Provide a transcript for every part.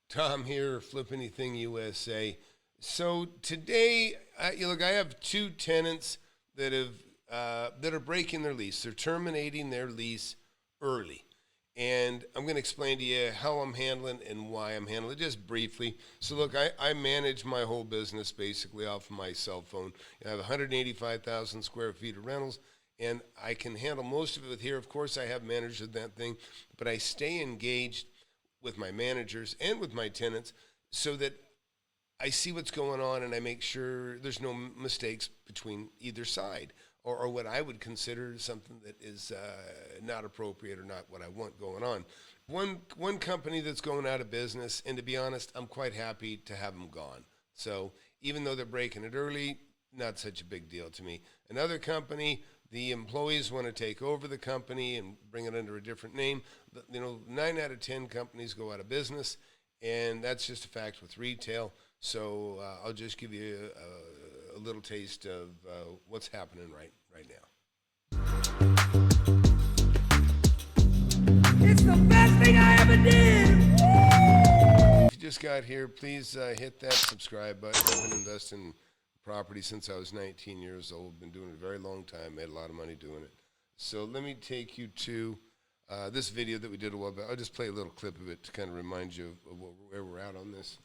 Tom here, Flip Anything USA. So today, I have two tenants that are breaking their lease. They're terminating their lease early, and I'm going to explain to you how I'm handling and why I'm handling it just briefly. So look, I manage my whole business basically off of my cell phone. I have 185,000 square feet of rentals, and I can handle most of it with here. Of course, I have managed that thing, but I stay engaged with my managers and with my tenants so that I see what's going on and I make sure there's no mistakes between either side or what I would consider something that is not appropriate or not what I want going on. One company that's going out of business, and to be honest, I'm quite happy to have them gone. So even though they're breaking it early, not such a big deal to me. Another company, the employees want to take over the company and bring it under a different name. 9 out of 10 companies go out of business, and that's just a fact with retail. So I'll just give you a little taste of what's happening right now. It's the best thing I ever did. If you just got here, please hit that subscribe button. I've been investing in property since I was 19 years old. Been doing it a very long time. Made a lot of money doing it. So let me take you to this video that we did a while back. I'll just play a little clip of it to kind of remind you of where we're at on this.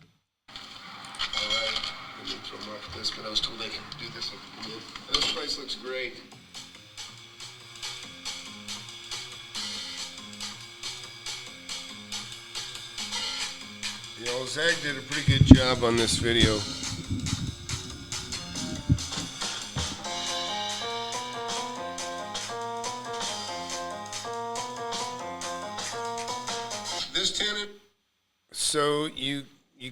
All right, let me throw off this, but I was told I could do this. This place looks great. Zach did a pretty good job on this video. This tenant, so you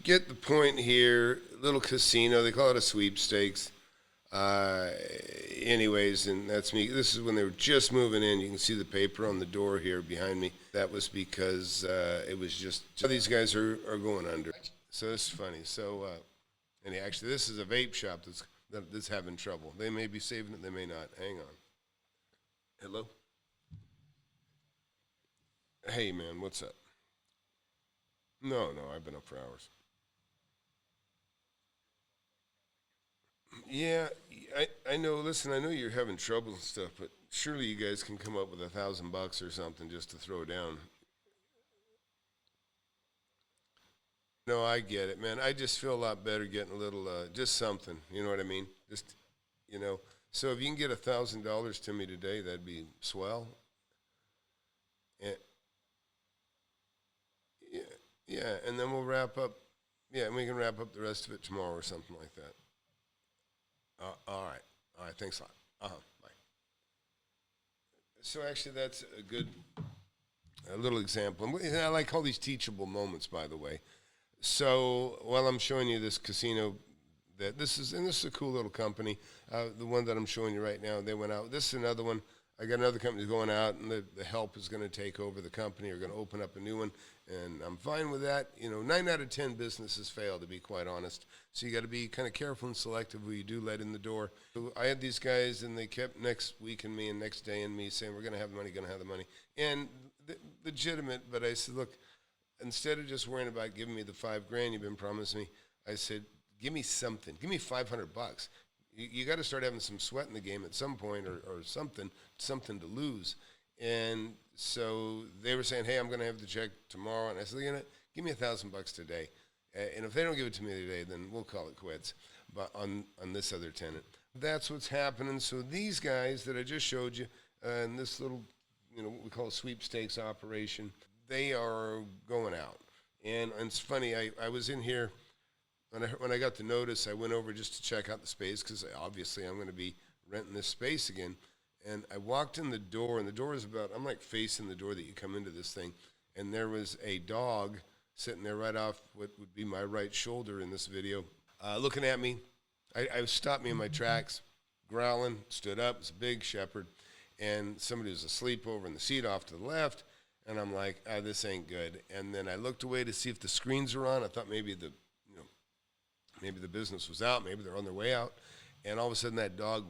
get the point here. Little casino, they call it a sweepstakes. Anyways, and that's me. This is when they were just moving in. You can see the paper on the door here behind me. That was because it was just, these guys are going under. So this is funny. So, and actually, this is a vape shop that's having trouble. They may be saving it, they may not. Hang on. Hello? Hey, man, what's up? No, I've been up for hours. Yeah, I know. Listen, I know you're having trouble and stuff, but surely you guys can come up with $1,000 or something just to throw down. No, I get it, man. I just feel a lot better getting a little, just something. You know what I mean? Just, you know. So if you can get $1,000 to me today, that'd be swell. And, yeah, yeah, and then we'll wrap up. Yeah, and we can wrap up the rest of it tomorrow or something like that. All right. Thanks a lot. Bye. So actually, that's a little example. And I like all these teachable moments, by the way. So while I'm showing you this casino, this is a cool little company. The one that I'm showing you right now, they went out. This is another one. I got another company going out, and the help is going to take over the company or going to open up a new one, and I'm fine with that. 9 out of 10 businesses fail, to be quite honest. So you got to be kind of careful and selective who you do let in the door. So I had these guys, and they kept next week and me and next day and me saying, we're going to have the money, and legitimate. But I said, look, instead of just worrying about giving me the $5,000 you've been promising me, I said, give me something. Give me $500. You got to start having some sweat in the game at some point, or something to lose. And so they were saying, hey, I'm going to have the check tomorrow. And I said, give me $1,000 today. And if they don't give it to me today, then we'll call it quits. But on this other tenant, that's what's happening. So these guys that I just showed you, in this little, what we call a sweepstakes operation, they are going out. And it's funny, I was in here. When I got the notice, I went over just to check out the space because obviously I'm going to be renting this space again. And I walked in the door, and the door is I'm like facing the door that you come into this thing. And there was a dog sitting there right off what would be my right shoulder in this video, looking at me. I stopped me in my tracks, growling, stood up. It's a big shepherd. And somebody was asleep over in the seat off to the left. And I'm like, this ain't good. And then I looked away to see if the screens were on. I thought maybe the business was out. Maybe they're on their way out. And all of a sudden that dog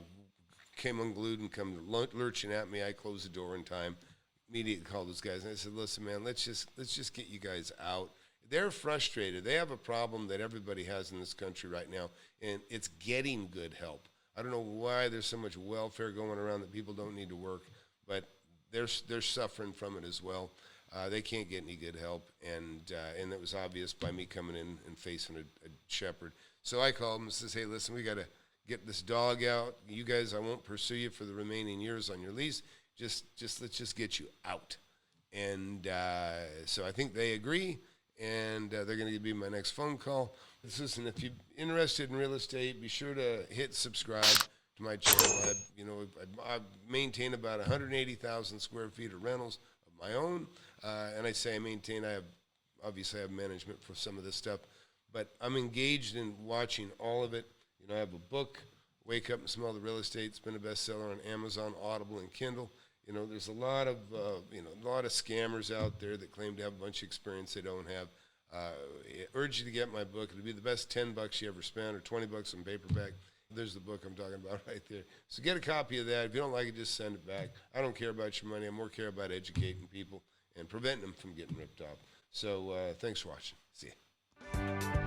came unglued and come lurching at me. I closed the door in time. Immediately called those guys. And I said, listen, man, let's just get you guys out. they're frustrated. They have a problem that everybody has in this country right now, and it's getting good help. I don't know why there's so much welfare going around that people don't need to work, but they're suffering from it as well. They can't get any good help, and it was obvious by me coming in and facing a shepherd. So I called him and says, hey, listen, we got to get this dog out. You guys, I won't pursue you for the remaining years on your lease. Let's just get you out. And so I think they agree, and they're going to be my next phone call. Listen, if you're interested in real estate, be sure to hit subscribe to my channel. I maintain about 180,000 square feet of rentals of my own, and I say I maintain. I have management for some of this stuff, but I'm engaged in watching all of it. I have a book, Wake Up and Smell the Real Estate. It's been a bestseller on Amazon, Audible, and Kindle. There's a lot of scammers out there that claim to have a bunch of experience they don't have. I urge you to get my book. It'll be the best $10 you ever spent, or $20 on paperback. There's the book I'm talking about right there. So get a copy of that. If you don't like it, just send it back. I don't care about your money. I more care about educating people and preventing them from getting ripped off. So thanks for watching. See ya.